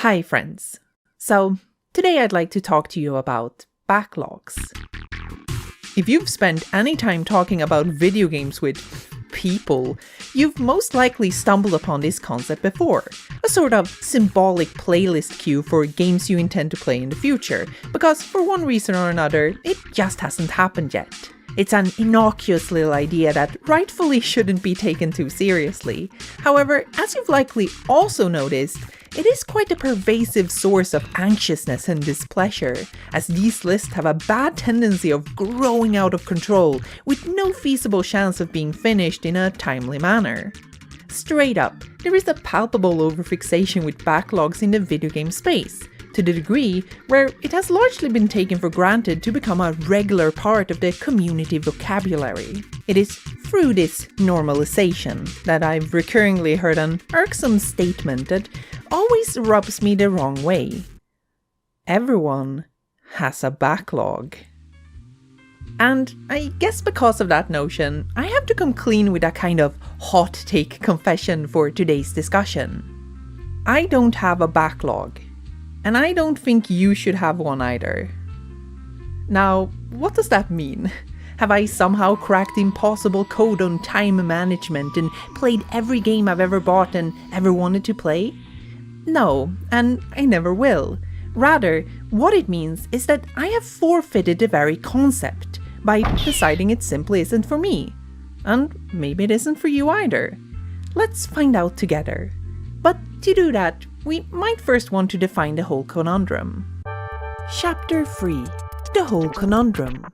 Hi friends. So today I'd like to talk to you about backlogs. If you've spent any time talking about video games with people, you've most likely stumbled upon this concept before. A sort of symbolic playlist queue for games you intend to play in the future, because for one reason or another, it just hasn't happened yet. It's an innocuous little idea that rightfully shouldn't be taken too seriously. However, as you've likely also noticed, it is quite a pervasive source of anxiousness and displeasure, as these lists have a bad tendency of growing out of control with no feasible chance of being finished in a timely manner. Straight up, there is a palpable overfixation with backlogs in the video game space, to the degree where it has largely been taken for granted to become a regular part of the community vocabulary. It is through this normalization that I've recurringly heard an irksome statement that always rubs me the wrong way. Everyone has a backlog. And I guess because of that notion, I have to come clean with a kind of hot take confession for today's discussion. I don't have a backlog. And I don't think you should have one either. Now, what does that mean? Have I somehow cracked impossible code on time management and played every game I've ever bought and ever wanted to play? No, and I never will. Rather, what it means is that I have forfeited the very concept by deciding it simply isn't for me. And maybe it isn't for you either. Let's find out together. But to do that, we might first want to define the whole conundrum. Chapter 3. The whole conundrum.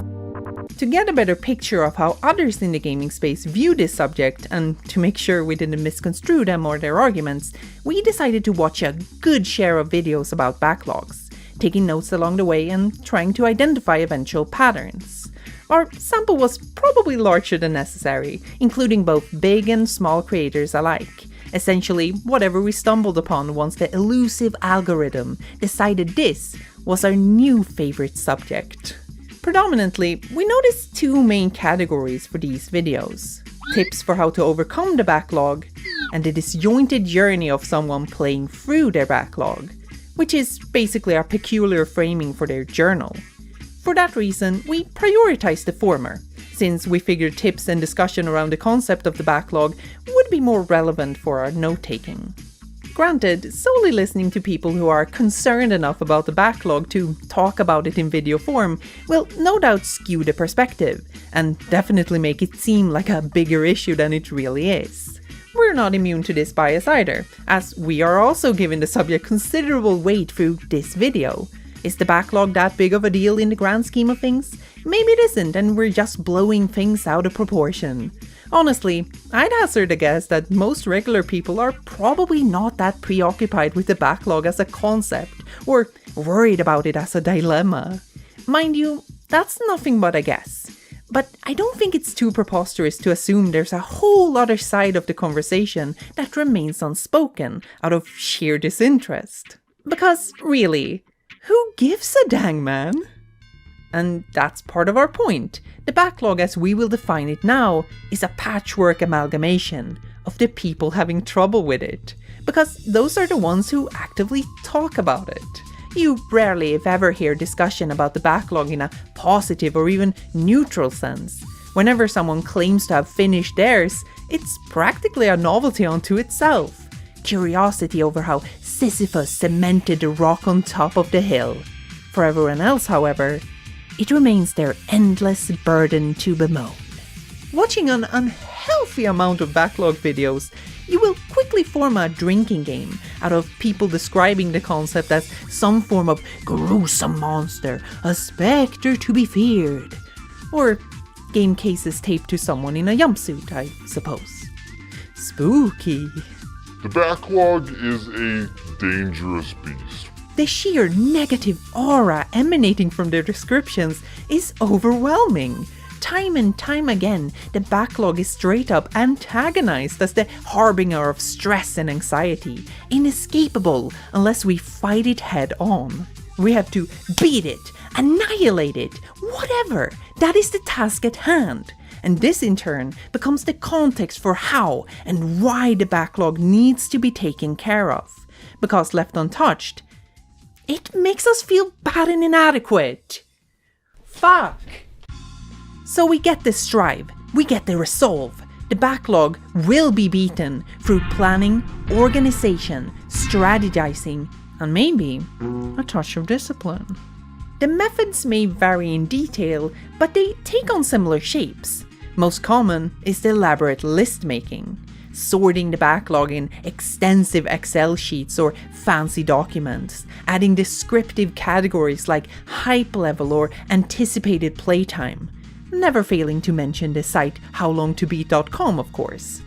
To get a better picture of how others in the gaming space view this subject, and to make sure we didn't misconstrue them or their arguments, we decided to watch a good share of videos about backlogs, taking notes along the way and trying to identify eventual patterns. Our sample was probably larger than necessary, including both big and small creators alike. Essentially, whatever we stumbled upon once the elusive algorithm decided this was our new favorite subject. Predominantly, we noticed two main categories for these videos: tips for how to overcome the backlog, and the disjointed journey of someone playing through their backlog, which is basically our peculiar framing for their journal. For that reason, we prioritized the former, since we figured tips and discussion around the concept of the backlog would be more relevant for our note-taking. Granted, solely listening to people who are concerned enough about the backlog to talk about it in video form will no doubt skew the perspective, and definitely make it seem like a bigger issue than it really is. We're not immune to this bias either, as we are also giving the subject considerable weight through this video. Is the backlog that big of a deal in the grand scheme of things? Maybe it isn't, and we're just blowing things out of proportion. Honestly, I'd hazard a guess that most regular people are probably not that preoccupied with the backlog as a concept, or worried about it as a dilemma. Mind you, that's nothing but a guess. But I don't think it's too preposterous to assume there's a whole other side of the conversation that remains unspoken out of sheer disinterest. Because, really, who gives a dang, man? And that's part of our point. The backlog, as we will define it now, is a patchwork amalgamation of the people having trouble with it, because those are the ones who actively talk about it. You rarely, if ever, hear discussion about the backlog in a positive or even neutral sense. Whenever someone claims to have finished theirs, it's practically a novelty unto itself. Curiosity over how Sisyphus cemented the rock on top of the hill. For everyone else, however, it remains their endless burden to bemoan. Watching an unhealthy amount of backlog videos, you will quickly form a drinking game out of people describing the concept as some form of gruesome monster, a spectre to be feared. Or game cases taped to someone in a jumpsuit, I suppose. Spooky. The backlog is a dangerous beast. The sheer negative aura emanating from their descriptions is overwhelming. Time and time again, the backlog is straight up antagonized as the harbinger of stress and anxiety, inescapable unless we fight it head on. We have to beat it, annihilate it, whatever. That is the task at hand. And this in turn becomes the context for how and why the backlog needs to be taken care of. because left untouched, it makes us feel bad and inadequate. Fuck! So we get the strive, we get the resolve. The backlog will be beaten through planning, organization, strategizing, and maybe a touch of discipline. The methods may vary in detail, but they take on similar shapes. Most common is the elaborate list making, sorting the backlog in extensive Excel sheets or fancy documents, adding descriptive categories like hype level or anticipated playtime, never failing to mention the site howlongtobeat.com, of course.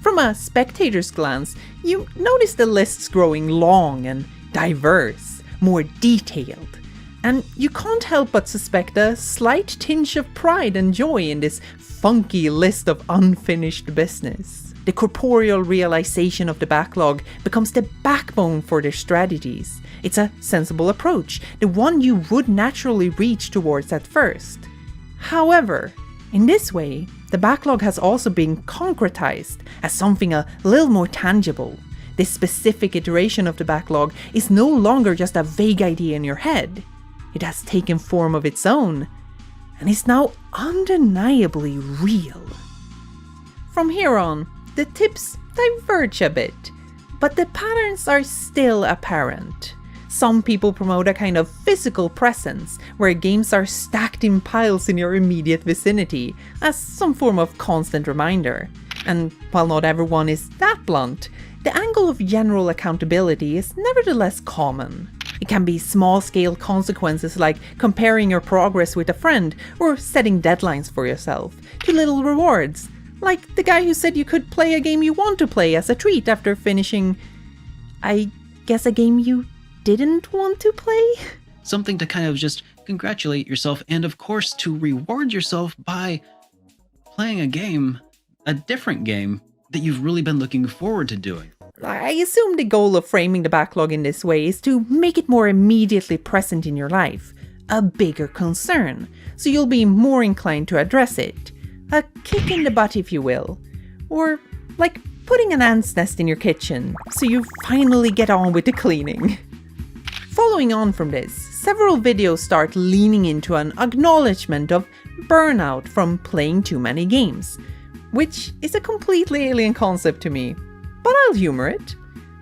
From a spectator's glance, you notice the lists growing long and diverse, more detailed, and you can't help but suspect a slight tinge of pride and joy in this funky list of unfinished business. The corporeal realization of the backlog becomes the backbone for their strategies. It's a sensible approach, the one you would naturally reach towards at first. However, in this way, the backlog has also been concretized as something a little more tangible. This specific iteration of the backlog is no longer just a vague idea in your head. It has taken form of its own, and is now undeniably real. From here on, the tips diverge a bit, but the patterns are still apparent. Some people promote a kind of physical presence, where games are stacked in piles in your immediate vicinity, as some form of constant reminder. And while not everyone is that blunt, the angle of general accountability is nevertheless common. It can be small-scale consequences like comparing your progress with a friend or setting deadlines for yourself, to little rewards, like the guy who said you could play a game you want to play as a treat after finishing, I guess, a game you didn't want to play? Something to kind of just congratulate yourself and of course to reward yourself by playing a different game that you've really been looking forward to doing. I assume the goal of framing the backlog in this way is to make it more immediately present in your life, a bigger concern, so you'll be more inclined to address it. A kick in the butt, if you will. Or like putting an ant's nest in your kitchen, so you finally get on with the cleaning. Following on from this, several videos start leaning into an acknowledgement of burnout from playing too many games, which is a completely alien concept to me, but I'll humor it.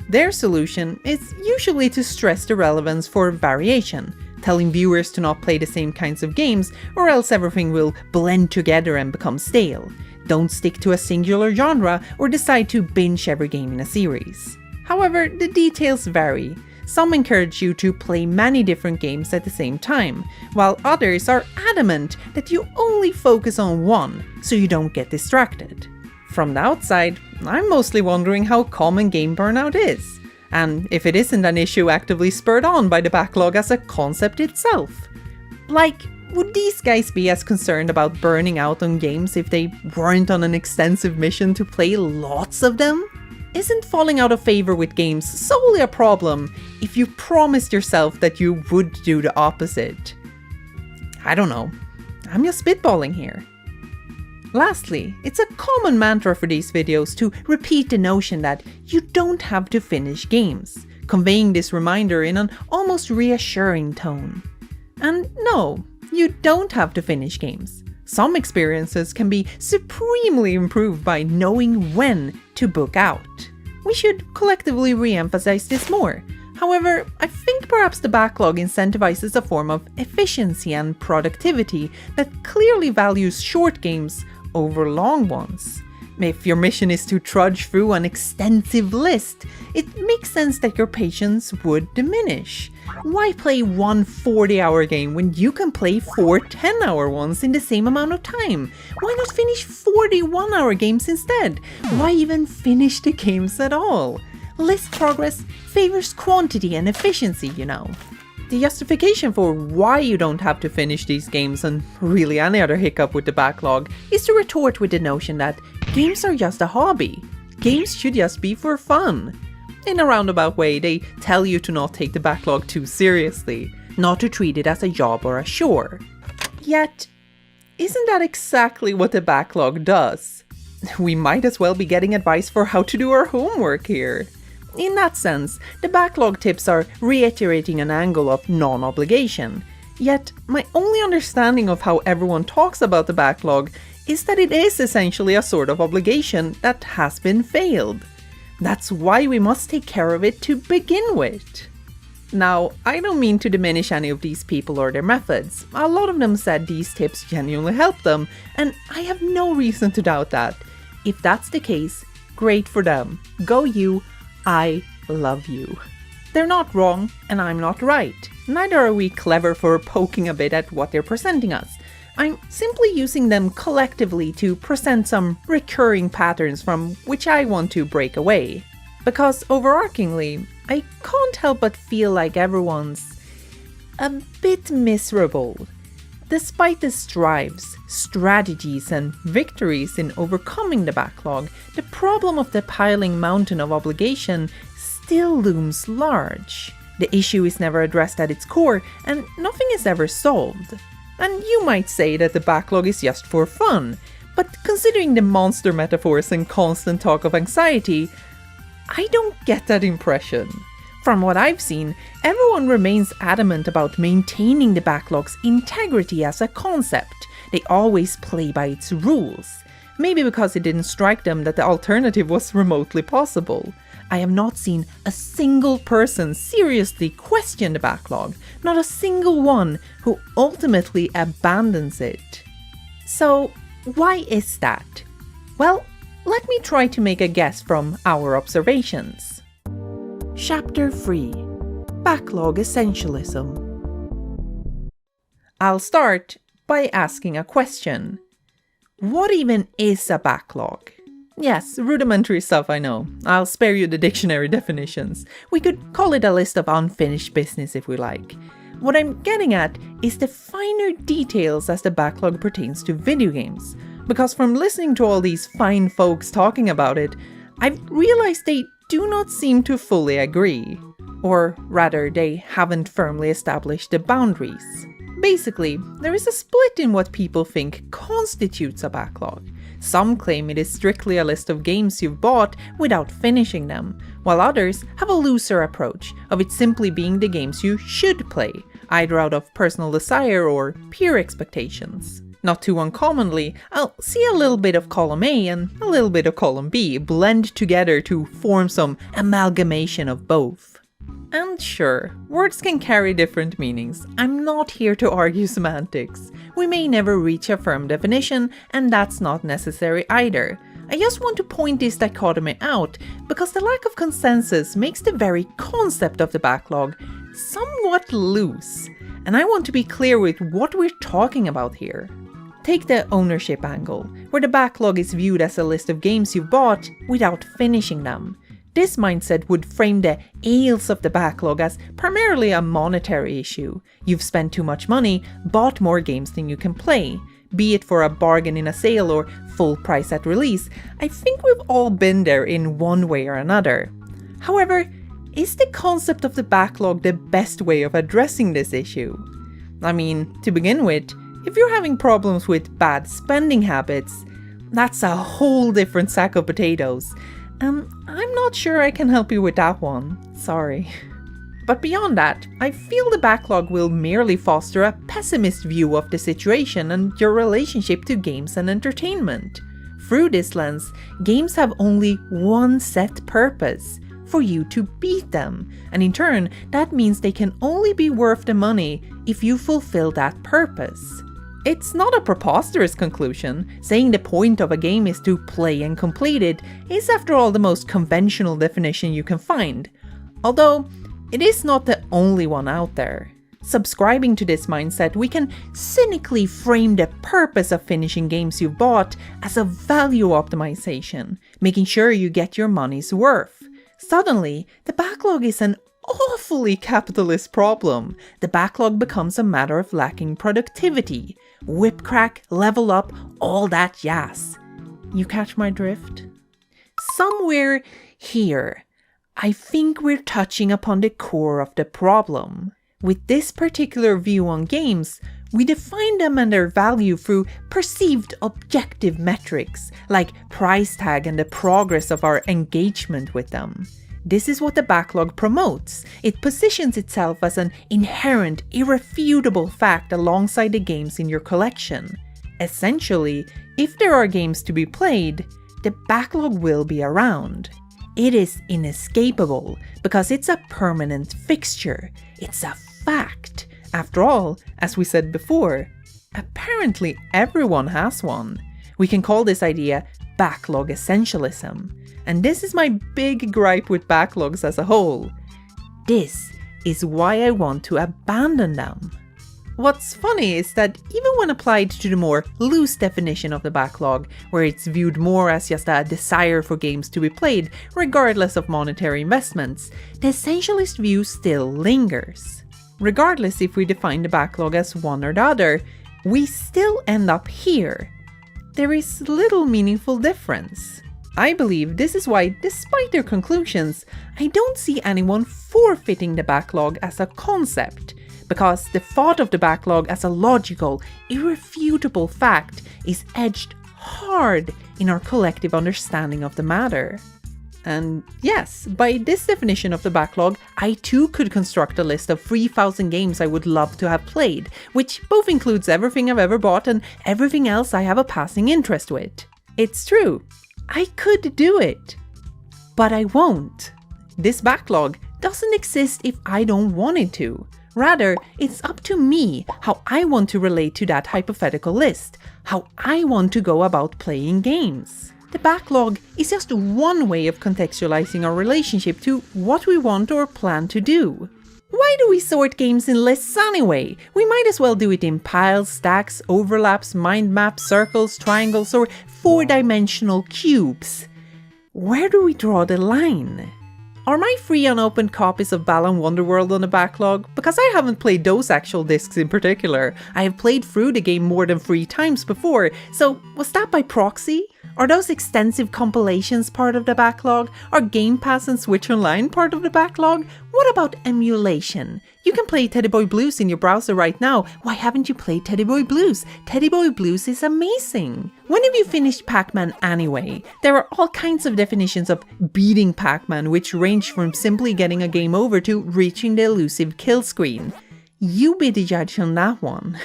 Their solution is usually to stress the relevance for variation, telling viewers to not play the same kinds of games or else everything will blend together and become stale. Don't stick to a singular genre or decide to binge every game in a series. However, the details vary. Some encourage you to play many different games at the same time, while others are adamant that you only focus on one so you don't get distracted. From the outside, I'm mostly wondering how common game burnout is, and if it isn't an issue actively spurred on by the backlog as a concept itself. Like, would these guys be as concerned about burning out on games if they weren't on an extensive mission to play lots of them? Isn't falling out of favor with games solely a problem if you promised yourself that you would do the opposite? I don't know. I'm just spitballing here. Lastly, it's a common mantra for these videos to repeat the notion that you don't have to finish games, conveying this reminder in an almost reassuring tone. And no, you don't have to finish games. Some experiences can be supremely improved by knowing when to book out. We should collectively re-emphasize this more. However, I think perhaps the backlog incentivizes a form of efficiency and productivity that clearly values short games over long ones. If your mission is to trudge through an extensive list, it makes sense that your patience would diminish. Why play one 40-hour game when you can play 4 10-hour ones in the same amount of time? Why not finish 41-hour games instead? Why even finish the games at all? List progress favors quantity and efficiency, you know. The justification for why you don't have to finish these games and really any other hiccup with the backlog is to retort with the notion that games are just a hobby. Games should just be for fun. In a roundabout way, they tell you to not take the backlog too seriously, not to treat it as a job or a chore. Yet, isn't that exactly what the backlog does? We might as well be getting advice for how to do our homework here. in that sense, the backlog tips are reiterating an angle of non-obligation. Yet, my only understanding of how everyone talks about the backlog is that it is essentially a sort of obligation that has been failed. That's why we must take care of it to begin with. Now, I don't mean to diminish any of these people or their methods. A lot of them said these tips genuinely helped them, and I have no reason to doubt that. If that's the case, great for them. Go you, I love you. They're not wrong, and I'm not right. Neither are we clever for poking a bit at what they're presenting us. I'm simply using them collectively to present some recurring patterns from which I want to break away. Because overarchingly, I can't help but feel like everyone's a bit miserable. Despite the strives, strategies, and victories in overcoming the backlog, the problem of the piling mountain of obligation still looms large. The issue is never addressed at its core, and nothing is ever solved. And you might say that the backlog is just for fun, but considering the monster metaphors and constant talk of anxiety, I don't get that impression. From what I've seen, everyone remains adamant about maintaining the backlog's integrity as a concept. They always play by its rules. Maybe because it didn't strike them that the alternative was remotely possible. I have not seen a single person seriously question the backlog, not a single one who ultimately abandons it. So, why is that? Well, let me try to make a guess from our observations. Chapter 3: Backlog Essentialism. I'll start by asking a question. What even is a backlog? Yes, rudimentary stuff, I know. I'll spare you the dictionary definitions. We could call it a list of unfinished business if we like. What I'm getting at is the finer details as the backlog pertains to video games. Because from listening to all these fine folks talking about it, I've realized they do not seem to fully agree. Or rather, they haven't firmly established the boundaries. Basically, there is a split in what people think constitutes a backlog. Some claim it is strictly a list of games you've bought without finishing them, while others have a looser approach of it simply being the games you should play, either out of personal desire or peer expectations. Not too uncommonly, I'll see a little bit of column A and a little bit of column B blend together to form some amalgamation of both. And sure, words can carry different meanings. I'm not here to argue semantics. We may never reach a firm definition, and that's not necessary either. I just want to point this dichotomy out, because the lack of consensus makes the very concept of the backlog somewhat loose. And I want to be clear with what we're talking about here. Take the ownership angle, where the backlog is viewed as a list of games you've bought without finishing them. This mindset would frame the ails of the backlog as primarily a monetary issue. You've spent too much money, bought more games than you can play. Be it for a bargain in a sale or full price at release, I think we've all been there in one way or another. However, is the concept of the backlog the best way of addressing this issue? I mean, to begin with, if you're having problems with bad spending habits, that's a whole different sack of potatoes. I'm not sure I can help you with that one, sorry. But beyond that, I feel the backlog will merely foster a pessimist view of the situation and your relationship to games and entertainment. Through this lens, games have only one set purpose: for you to beat them, and in turn, that means they can only be worth the money if you fulfill that purpose. It's not a preposterous conclusion. Saying the point of a game is to play and complete it is, after all, the most conventional definition you can find. Although, it is not the only one out there. Subscribing to this mindset, we can cynically frame the purpose of finishing games you've bought as a value optimization, making sure you get your money's worth. Suddenly, the backlog is an awfully capitalist problem. The backlog becomes a matter of lacking productivity. Whip crack, level up, all that jazz. You catch my drift? Somewhere here, I think we're touching upon the core of the problem. With this particular view on games, we define them and their value through perceived objective metrics, like price tag and the progress of our engagement with them. This is what the backlog promotes. It positions itself as an inherent, irrefutable fact alongside the games in your collection. Essentially, if there are games to be played, the backlog will be around. It is inescapable because it's a permanent fixture. It's a fact. After all, as we said before, apparently everyone has one. We can call this idea backlog essentialism. And this is my big gripe with backlogs as a whole. This is why I want to abandon them. What's funny is that even when applied to the more loose definition of the backlog, where it's viewed more as just a desire for games to be played regardless of monetary investments, the essentialist view still lingers. Regardless if we define the backlog as one or the other, we still end up here. There is little meaningful difference. I believe this is why, despite their conclusions, I don't see anyone forfeiting the backlog as a concept, because the thought of the backlog as a logical, irrefutable fact is edged hard in our collective understanding of the matter. And yes, by this definition of the backlog, I too could construct a list of 3,000 games I would love to have played, which both includes everything I've ever bought and everything else I have a passing interest with. It's true. I could do it, but I won't. This backlog doesn't exist if I don't want it to. Rather, it's up to me how I want to relate to that hypothetical list, how I want to go about playing games. The backlog is just one way of contextualizing our relationship to what we want or plan to do. Why do we sort games in lists anyway? We might as well do it in piles, stacks, overlaps, mind maps, circles, triangles, or four-dimensional cubes. Where do we draw the line? Are my free unopened copies of Balan Wonderworld on the backlog? Because I haven't played those actual discs in particular. I have played through the game more than 3 times before, so was that by proxy? Are those extensive compilations part of the backlog? Are Game Pass and Switch Online part of the backlog? What about emulation? You can play Teddy Boy Blues in your browser right now. Why haven't you played Teddy Boy Blues? Teddy Boy Blues is amazing. When have you finished Pac-Man anyway? There are all kinds of definitions of beating Pac-Man, which range from simply getting a game over to reaching the elusive kill screen. You be the judge on that one.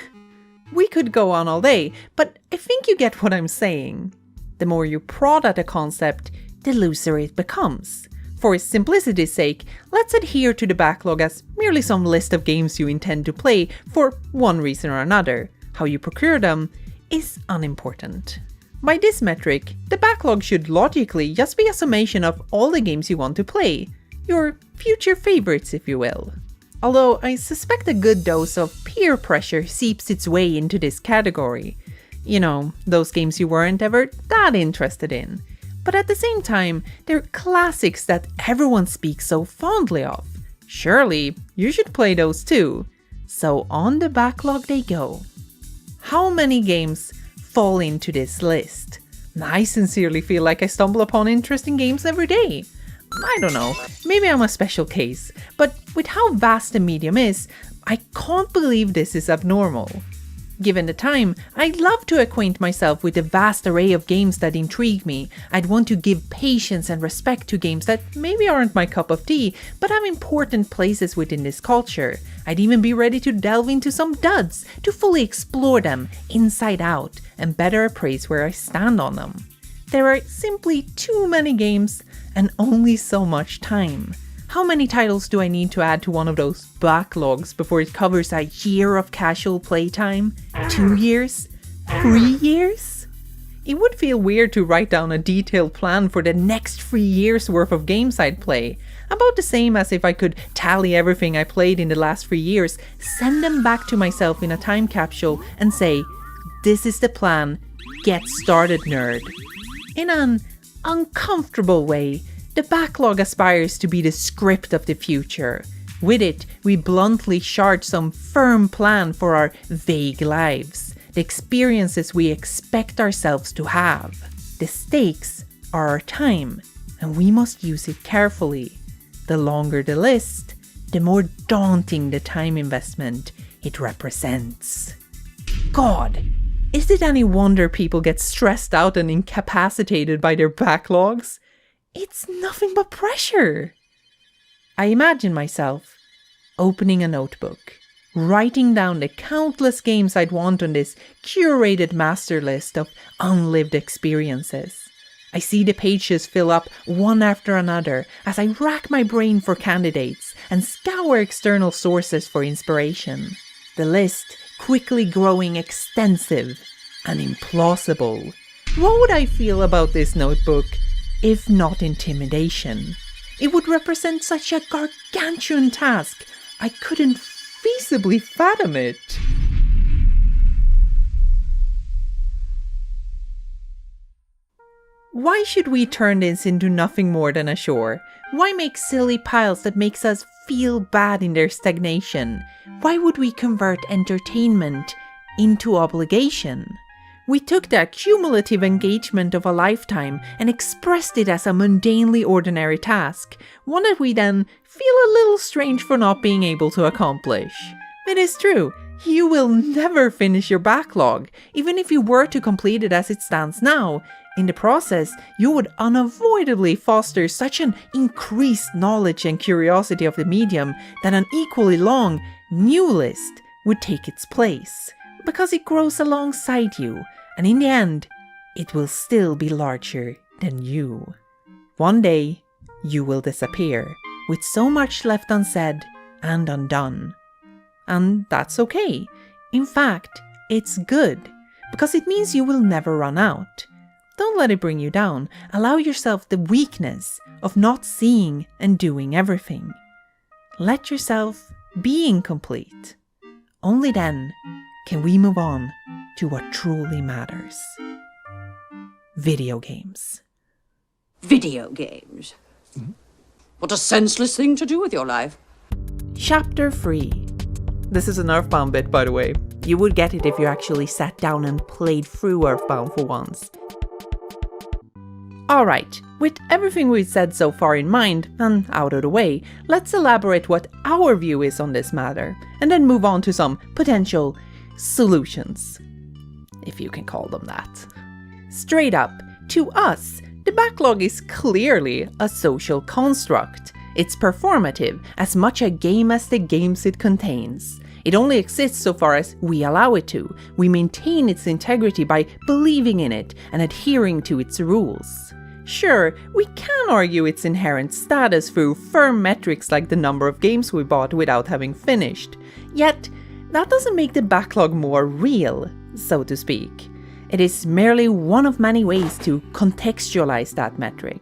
We could go on all day, but I think you get what I'm saying. The more you prod at a concept, the looser it becomes. For simplicity's sake, let's adhere to the backlog as merely some list of games you intend to play for one reason or another. How you procure them is unimportant. By this metric, the backlog should logically just be a summation of all the games you want to play. Your future favorites, if you will. Although I suspect a good dose of peer pressure seeps its way into this category. You know, those games you weren't ever that interested in. But at the same time, they're classics that everyone speaks so fondly of. Surely, you should play those too. So on the backlog they go. How many games fall into this list? I sincerely feel like I stumble upon interesting games every day. I don't know, maybe I'm a special case, but with how vast the medium is, I can't believe this is abnormal. Given the time, I'd love to acquaint myself with the vast array of games that intrigue me. I'd want to give patience and respect to games that maybe aren't my cup of tea, but have important places within this culture. I'd even be ready to delve into some duds, to fully explore them inside out, and better appraise where I stand on them. There are simply too many games, and only so much time. How many titles do I need to add to one of those backlogs before it covers a year of casual playtime? 2 years? 3 years? It would feel weird to write down a detailed plan for the next 3 years worth of games I'd play. About the same as if I could tally everything I played in the last 3 years, send them back to myself in a time capsule and say, "This is the plan, get started, nerd." In an uncomfortable way, the backlog aspires to be the script of the future. With it, we bluntly chart some firm plan for our vague lives, the experiences we expect ourselves to have. The stakes are our time, and we must use it carefully. The longer the list, the more daunting the time investment it represents. God, is it any wonder people get stressed out and incapacitated by their backlogs? It's nothing but pressure. I imagine myself opening a notebook, writing down the countless games I'd want on this curated master list of unlived experiences. I see the pages fill up one after another as I rack my brain for candidates and scour external sources for inspiration. The list quickly growing extensive and implausible. What would I feel about this notebook if not intimidation? It would represent such a gargantuan task, I couldn't feasibly fathom it. Why should we turn this into nothing more than a chore? Why make silly piles that makes us feel bad in their stagnation? Why would we convert entertainment into obligation? We took the cumulative engagement of a lifetime and expressed it as a mundanely ordinary task, one that we then feel a little strange for not being able to accomplish. It is true, you will never finish your backlog, even if you were to complete it as it stands now. In the process, you would unavoidably foster such an increased knowledge and curiosity of the medium that an equally long new list would take its place, because it grows alongside you, and in the end, it will still be larger than you. One day, you will disappear, with so much left unsaid and undone. And that's okay. In fact, it's good, because it means you will never run out. Don't let it bring you down. Allow yourself the weakness of not seeing and doing everything. Let yourself be incomplete. Only then can we move on to what truly matters. Video games. Video games? What a senseless thing to do with your life. Chapter 3. This is an Earthbound bit, by the way. You would get it if you actually sat down and played through Earthbound for once. Alright, with everything we've said so far in mind and out of the way, let's elaborate what our view is on this matter, and then move on to some potential solutions, if you can call them that. Straight up, to us, the backlog is clearly a social construct. It's performative, as much a game as the games it contains. It only exists so far as we allow it to. We maintain its integrity by believing in it and adhering to its rules. Sure, we can argue its inherent status through firm metrics like the number of games we bought without having finished. Yet, that doesn't make the backlog more real, so to speak. It is merely one of many ways to contextualize that metric.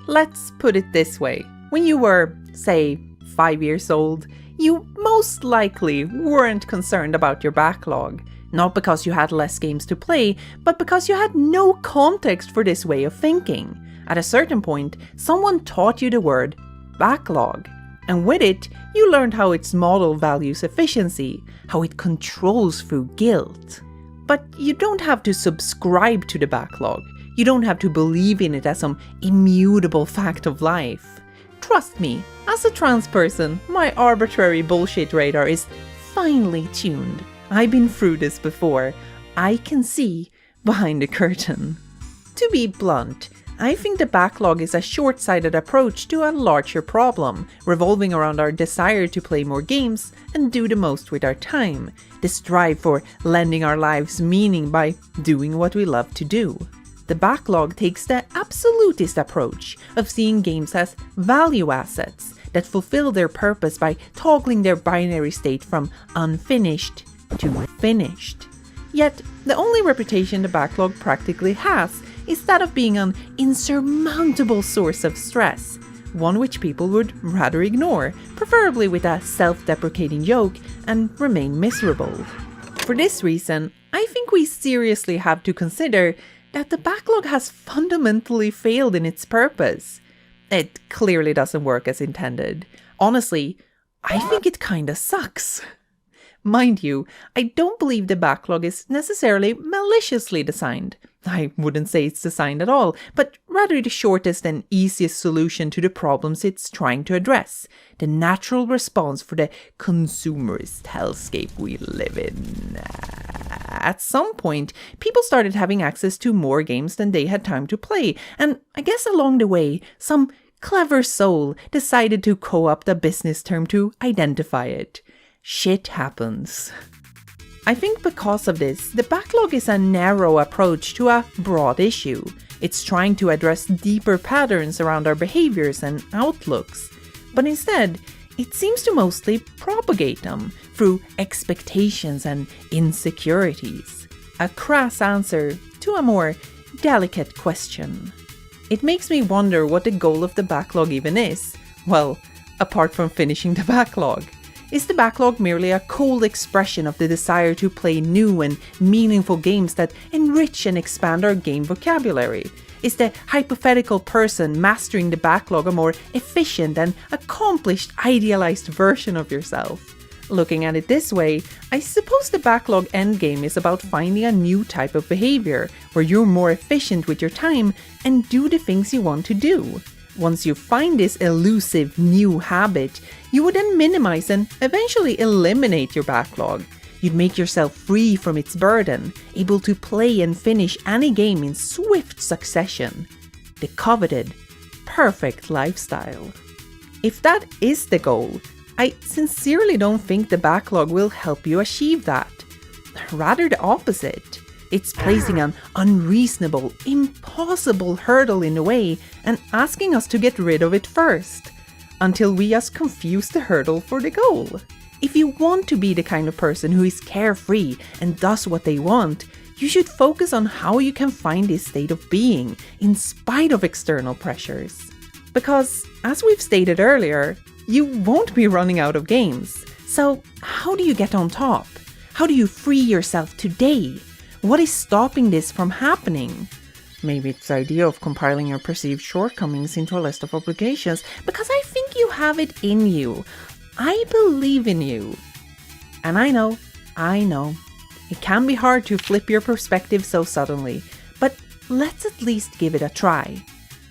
Let's put it this way. When you were, say, 5 years old, you most likely weren't concerned about your backlog. Not because you had less games to play, but because you had no context for this way of thinking. At a certain point, someone taught you the word backlog. And with it, you learned how its model values efficiency, how it controls through guilt. But you don't have to subscribe to the backlog. You don't have to believe in it as some immutable fact of life. Trust me, as a trans person, my arbitrary bullshit radar is finely tuned. I've been through this before. I can see behind the curtain. To be blunt, I think the backlog is a short-sighted approach to a larger problem, revolving around our desire to play more games and do the most with our time, the strive for lending our lives meaning by doing what we love to do. The backlog takes the absolutist approach of seeing games as value assets that fulfill their purpose by toggling their binary state from unfinished to finished. Yet, the only reputation the backlog practically has is that of being an insurmountable source of stress, one which people would rather ignore, preferably with a self-deprecating joke, and remain miserable. For this reason, I think we seriously have to consider that the backlog has fundamentally failed in its purpose. It clearly doesn't work as intended. Honestly, I think it kinda sucks. Mind you, I don't believe the backlog is necessarily maliciously designed. I wouldn't say it's designed at all, but rather the shortest and easiest solution to the problems it's trying to address. The natural response for the consumerist hellscape we live in. At some point, people started having access to more games than they had time to play, and I guess along the way, some clever soul decided to co-opt a business term to identify it. Shit happens. I think because of this, the backlog is a narrow approach to a broad issue. It's trying to address deeper patterns around our behaviors and outlooks. But instead, it seems to mostly propagate them through expectations and insecurities. A crass answer to a more delicate question. It makes me wonder what the goal of the backlog even is. Well, apart from finishing the backlog. Is the backlog merely a cold expression of the desire to play new and meaningful games that enrich and expand our game vocabulary? Is the hypothetical person mastering the backlog a more efficient and accomplished idealized version of yourself? Looking at it this way, I suppose the backlog endgame is about finding a new type of behavior where you're more efficient with your time and do the things you want to do. Once you find this elusive new habit, you would then minimize and eventually eliminate your backlog. You'd make yourself free from its burden, able to play and finish any game in swift succession. The coveted, perfect lifestyle. If that is the goal, I sincerely don't think the backlog will help you achieve that. Rather the opposite. It's placing an unreasonable, impossible hurdle in the way and asking us to get rid of it first, until we just confuse the hurdle for the goal. If you want to be the kind of person who is carefree and does what they want, you should focus on how you can find this state of being in spite of external pressures. Because, as we've stated earlier, you won't be running out of games. So, how do you get on top? How do you free yourself today? What is stopping this from happening? Maybe it's the idea of compiling your perceived shortcomings into a list of obligations, because I think you have it in you. I believe in you. And I know, it can be hard to flip your perspective so suddenly, but let's at least give it a try.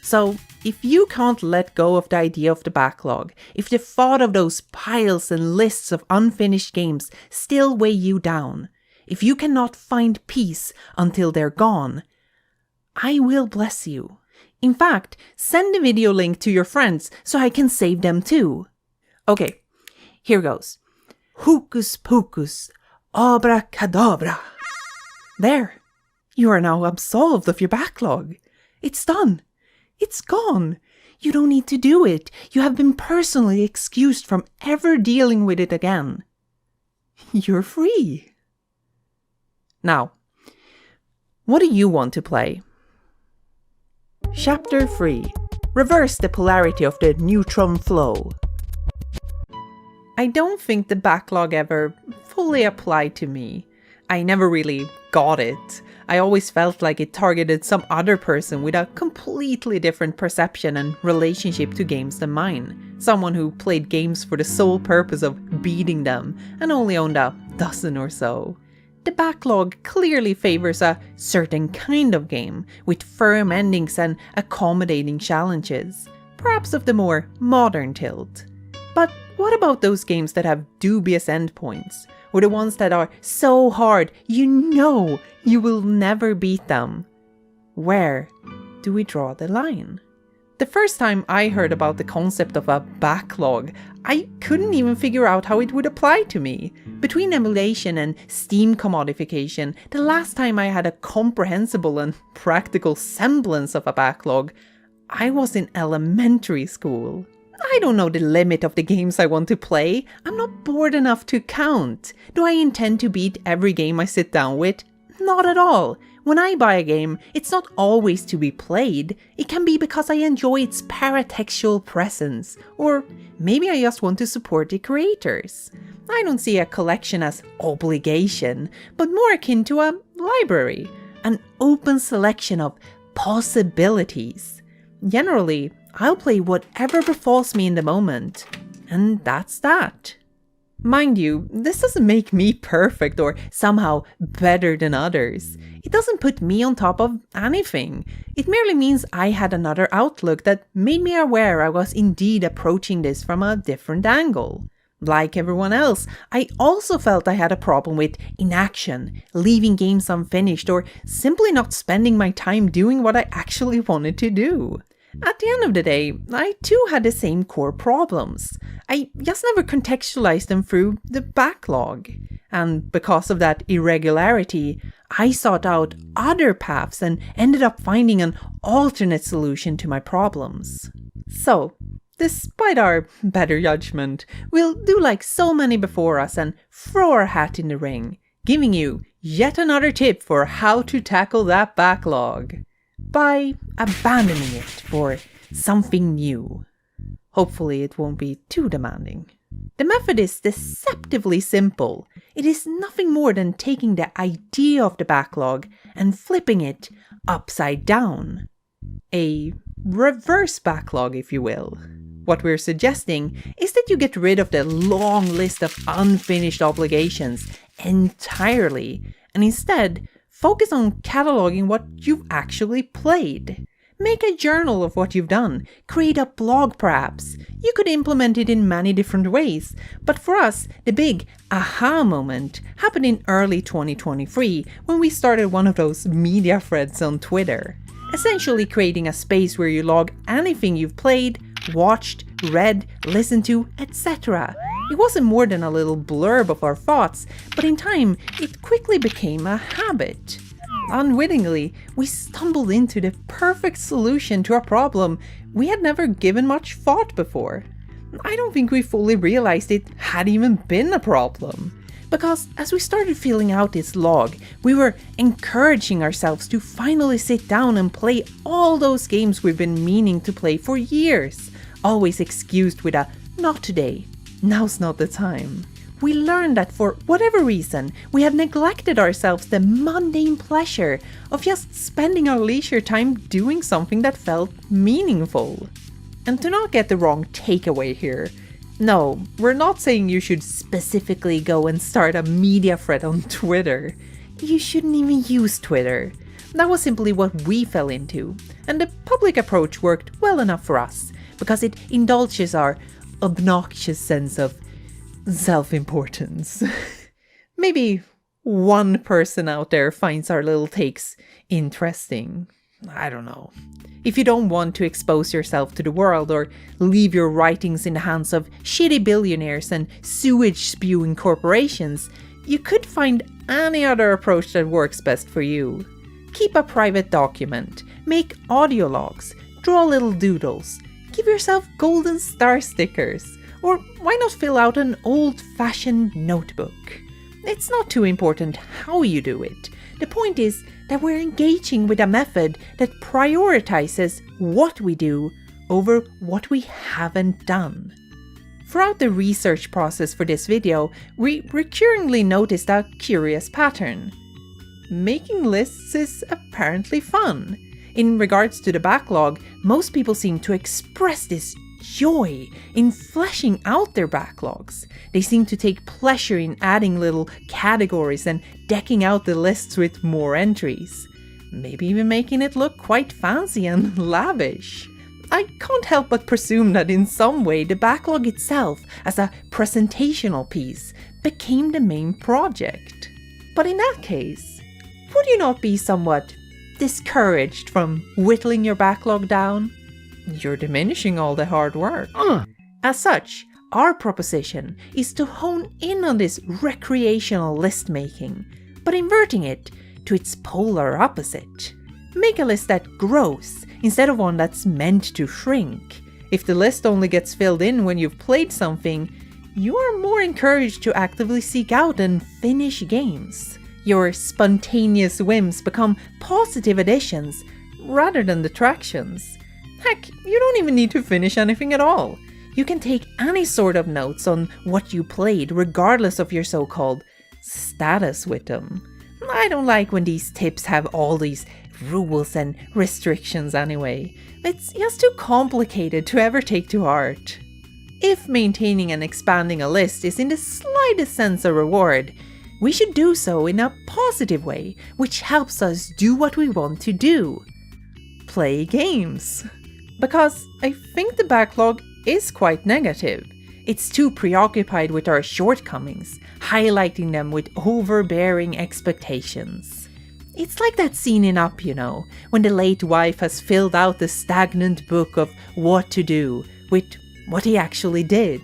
So, if you can't let go of the idea of the backlog, if the thought of those piles and lists of unfinished games still weigh you down, if you cannot find peace until they're gone, I will bless you. In fact, send the video link to your friends so I can save them too. Okay, here goes. Hocus pocus, abracadabra. There, you are now absolved of your backlog. It's done. It's gone. You don't need to do it. You have been personally excused from ever dealing with it again. You're free. Now, what do you want to play? Chapter 3. Reverse the polarity of the Neutron flow. I don't think the backlog ever fully applied to me. I never really got it. I always felt like it targeted some other person with a completely different perception and relationship to games than mine. Someone who played games for the sole purpose of beating them and only owned a dozen or so. The backlog clearly favors a certain kind of game, with firm endings and accommodating challenges, perhaps of the more modern tilt. But what about those games that have dubious endpoints, or the ones that are so hard you know you will never beat them? Where do we draw the line? The first time I heard about the concept of a backlog, I couldn't even figure out how it would apply to me. Between emulation and Steam commodification, the last time I had a comprehensible and practical semblance of a backlog, I was in elementary school. I don't know the limit of the games I want to play. I'm not bored enough to count. Do I intend to beat every game I sit down with? Not at all. When I buy a game, it's not always to be played. It can be because I enjoy its paratextual presence, or maybe I just want to support the creators. I don't see a collection as obligation, but more akin to a library, an open selection of possibilities. Generally, I'll play whatever befalls me in the moment, and that's that. Mind you, this doesn't make me perfect or somehow better than others. It doesn't put me on top of anything. It merely means I had another outlook that made me aware I was indeed approaching this from a different angle. Like everyone else, I also felt I had a problem with inaction, leaving games unfinished, or simply not spending my time doing what I actually wanted to do. At the end of the day, I too had the same core problems. I just never contextualized them through the backlog. And because of that irregularity, I sought out other paths and ended up finding an alternate solution to my problems. So, despite our better judgment, we'll do like so many before us and throw our hat in the ring, giving you yet another tip for how to tackle that backlog by abandoning it for something new. Hopefully it won't be too demanding. The method is deceptively simple. It is nothing more than taking the idea of the backlog and flipping it upside down. A reverse backlog, if you will. What we're suggesting is that you get rid of the long list of unfinished obligations entirely and instead focus on cataloging what you've actually played. Make a journal of what you've done. Create a blog perhaps. You could implement it in many different ways, but for us, the big aha moment happened in early 2023 when we started one of those media threads on Twitter. Essentially creating a space where you log anything you've played, watched, read, listened to, etc. It wasn't more than a little blurb of our thoughts, but in time, it quickly became a habit. Unwittingly, we stumbled into the perfect solution to a problem we had never given much thought before. I don't think we fully realized it had even been a problem. Because as we started filling out this log, we were encouraging ourselves to finally sit down and play all those games we've been meaning to play for years, always excused with a "not today, now's not the time." We learned that for whatever reason, we had neglected ourselves the mundane pleasure of just spending our leisure time doing something that felt meaningful. And to not get the wrong takeaway here, no, we're not saying you should specifically go and start a media thread on Twitter. You shouldn't even use Twitter. That was simply what we fell into, and the public approach worked well enough for us, because it indulges our obnoxious sense of self-importance. Maybe one person out there finds our little takes interesting. I don't know. If you don't want to expose yourself to the world or leave your writings in the hands of shitty billionaires and sewage-spewing corporations, you could find any other approach that works best for you. Keep a private document, make audio logs, draw little doodles, give yourself golden star stickers, or why not fill out an old-fashioned notebook? It's not too important how you do it. The point is that we're engaging with a method that prioritizes what we do over what we haven't done. Throughout the research process for this video, we recurringly noticed a curious pattern. Making lists is apparently fun. In regards to the backlog, most people seem to express this joy in fleshing out their backlogs. They seem to take pleasure in adding little categories and decking out the lists with more entries. Maybe even making it look quite fancy and lavish. I can't help but presume that in some way the backlog itself, as a presentational piece, became the main project. But in that case, would you not be somewhat discouraged from whittling your backlog down? You're diminishing all the hard work. As such, our proposition is to hone in on this recreational list making, but inverting it to its polar opposite. Make a list that grows instead of one that's meant to shrink. If the list only gets filled in when you've played something, you are more encouraged to actively seek out and finish games. Your spontaneous whims become positive additions rather than detractions. Heck, you don't even need to finish anything at all. You can take any sort of notes on what you played regardless of your so-called status with them. I don't like when these tips have all these rules and restrictions anyway. It's just too complicated to ever take to heart. If maintaining and expanding a list is in the slightest sense a reward, we should do so in a positive way, which helps us do what we want to do. Play games. Because I think the backlog is quite negative. It's too preoccupied with our shortcomings, highlighting them with overbearing expectations. It's like that scene in Up, you know, when the late wife has filled out the stagnant book of what to do with what he actually did.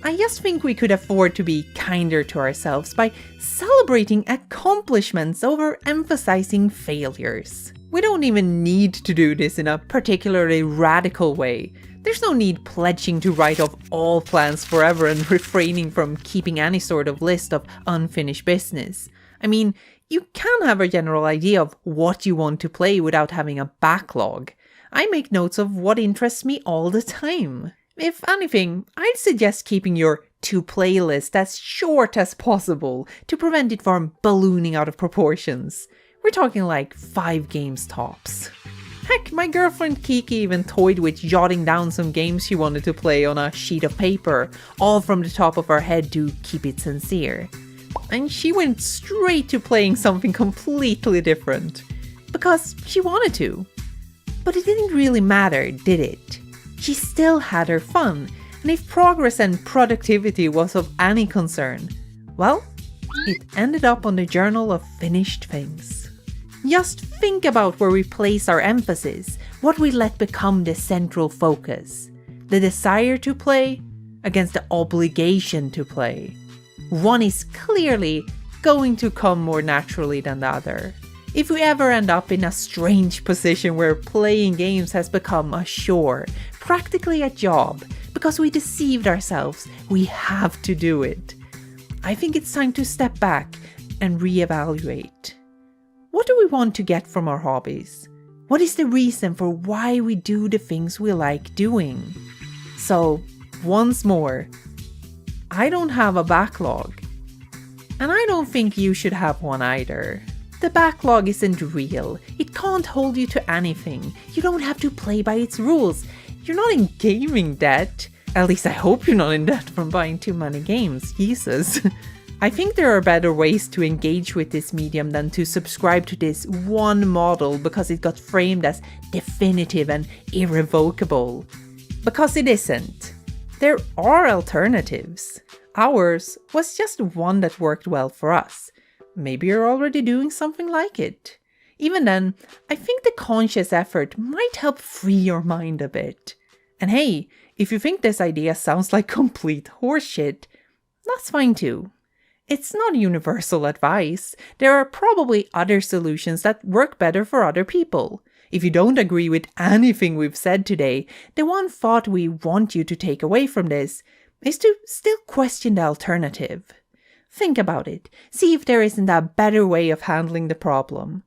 I just think we could afford to be kinder to ourselves by celebrating accomplishments over emphasizing failures. We don't even need to do this in a particularly radical way. There's no need pledging to write off all plans forever and refraining from keeping any sort of list of unfinished business. I mean, you can have a general idea of what you want to play without having a backlog. I make notes of what interests me all the time. If anything, I'd suggest keeping your to-play list as short as possible to prevent it from ballooning out of proportions. We're talking like 5 games tops. Heck, my girlfriend Kiki even toyed with jotting down some games she wanted to play on a sheet of paper, all from the top of her head to keep it sincere. And she went straight to playing something completely different. Because she wanted to. But it didn't really matter, did it? She still had her fun, and if progress and productivity was of any concern, well, it ended up on the Journal of Finished Things. Just think about where we place our emphasis, what we let become the central focus. The desire to play against the obligation to play. One is clearly going to come more naturally than the other. If we ever end up in a strange position where playing games has become a chore, practically a job, because we deceived ourselves, we have to do it. I think it's time to step back and reevaluate. What do we want to get from our hobbies? What is the reason for why we do the things we like doing? So, once more, I don't have a backlog. And I don't think you should have one either. The backlog isn't real. It can't hold you to anything. You don't have to play by its rules. You're not in gaming debt. At least I hope you're not in debt from buying too many games. Jesus. I think there are better ways to engage with this medium than to subscribe to this one model because it got framed as definitive and irrevocable. Because it isn't. There are alternatives. Ours was just one that worked well for us. Maybe you're already doing something like it. Even then, I think the conscious effort might help free your mind a bit. And hey, if you think this idea sounds like complete horseshit, that's fine too. It's not universal advice. There are probably other solutions that work better for other people. If you don't agree with anything we've said today, the one thought we want you to take away from this is to still question the alternative. Think about it. See if there isn't a better way of handling the problem.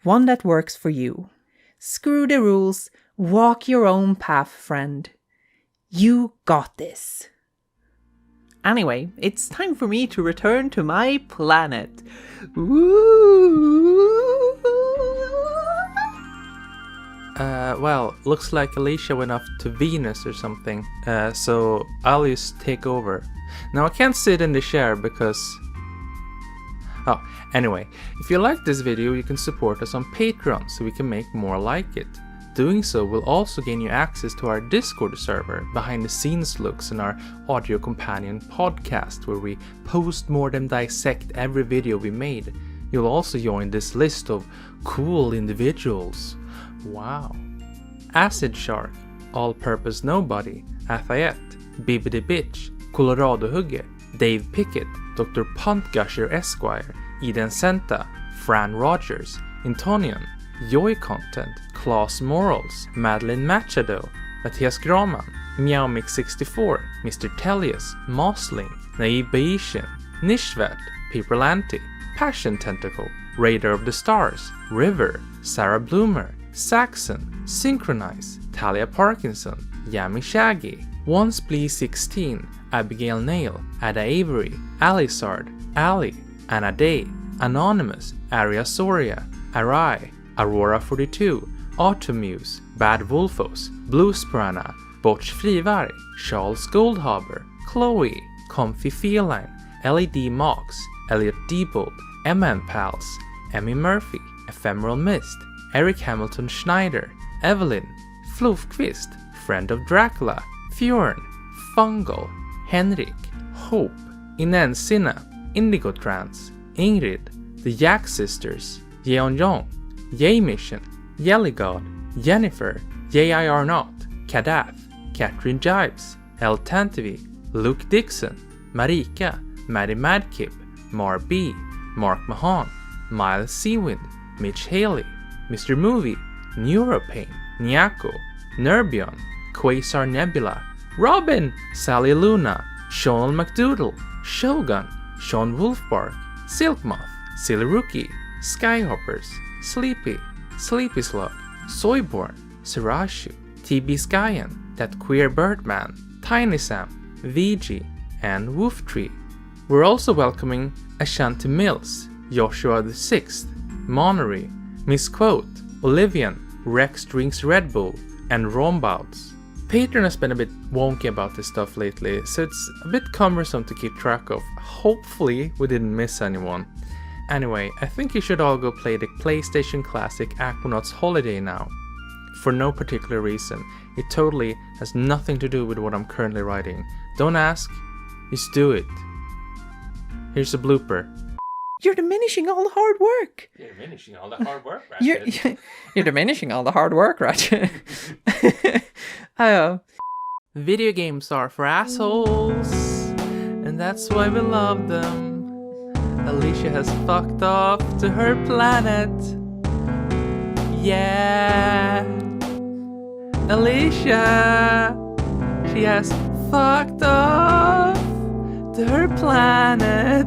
One that works for you. Screw the rules. Walk your own path, friend. You got this. Anyway, it's time for me to return to my planet. Well, looks like Alicia went off to Venus or something, so I'll just take over. Now I can't sit in the chair because... Oh, anyway, if you like this video you can support us on Patreon so we can make more like it. Doing so will also gain you access to our Discord server, behind the scenes looks, and our audio companion podcast where we post more than dissect every video we made. You'll also join this list of cool individuals. Wow. Acid Shark, All Purpose Nobody, Athayette, Bibbidi Bitch, Colorado Hugge, Dave Pickett, Dr. Puntgusher Esquire, Eden Senta, Fran Rogers, Intonian, Joy Content, Claes Morals, Madeline Machado, Matthias Graman, Meowmix64, Mr. Tellius, Mosling, Naive Bayesian, Nishvet, Piperlanti, Passion Tentacle, Raider of the Stars, River, Sarah Bloomer, Saxon, Synchronize, Talia Parkinson, Yami Shaggy, Once Please 16, Abigail Nail, Ada Avery, Alisard, Ali, Anna Day, Anonymous, Aria Soria, Arai, Aurora 42, Automuse, Bad Wolfos, Blue Sprana, Botch Frivarg, Charles Goldhaber, Chloe, Comfy Feline, LED Mox, Elliot Diebold, MN Pals, Emmy Murphy, Ephemeral Mist, Eric Hamilton Schneider, Evelyn, Floofquist, Friend of Dracula, Fjorn, Fungal, Henrik, Hope, Inen Sinna, Indigo Trans, Ingrid, The Yak Sisters, Yeonjong, Yay Mission, Yellygod, Jennifer, Yay I Are Not, Kadath, Catherine Jibes, El Tantivi, Luke Dixon, Marika, Maddie Madkip, Mar B, Mark Mahan, Miles Seawind, Mitch Haley, Mr. Movie, Neuropain, Nyako, Nerbion, Quasar Nebula, Robin, Sally Luna, Sean McDoodle, Shogun, Sean Wolfbark, Silkmoth, Silly Rookie, Skyhoppers, Sleepy, Sleepy Slug, Soyborn, Sarashu, TB Skyen, That Queer Birdman, Tiny Sam, VG, and Wolftree. We're also welcoming Ashanti Mills, Joshua the Sixth, Monnery, Misquote, Olivian, Rex Drinks Red Bull, and Rombouts. Patreon has been a bit wonky about this stuff lately, so it's a bit cumbersome to keep track of. Hopefully we didn't miss anyone. Anyway, I think you should all go play the PlayStation Classic Aquanauts Holiday now. For no particular reason. It totally has nothing to do with what I'm currently writing. Don't ask, just do it. Here's a blooper. You're diminishing all the hard work. You're diminishing all the hard work, Ratchet. You're diminishing all the hard work, Ratchet. Oh. Video games are for assholes, and that's why we love them. Alicia has fucked off to her planet. Yeah. Alicia, she has fucked off to her planet.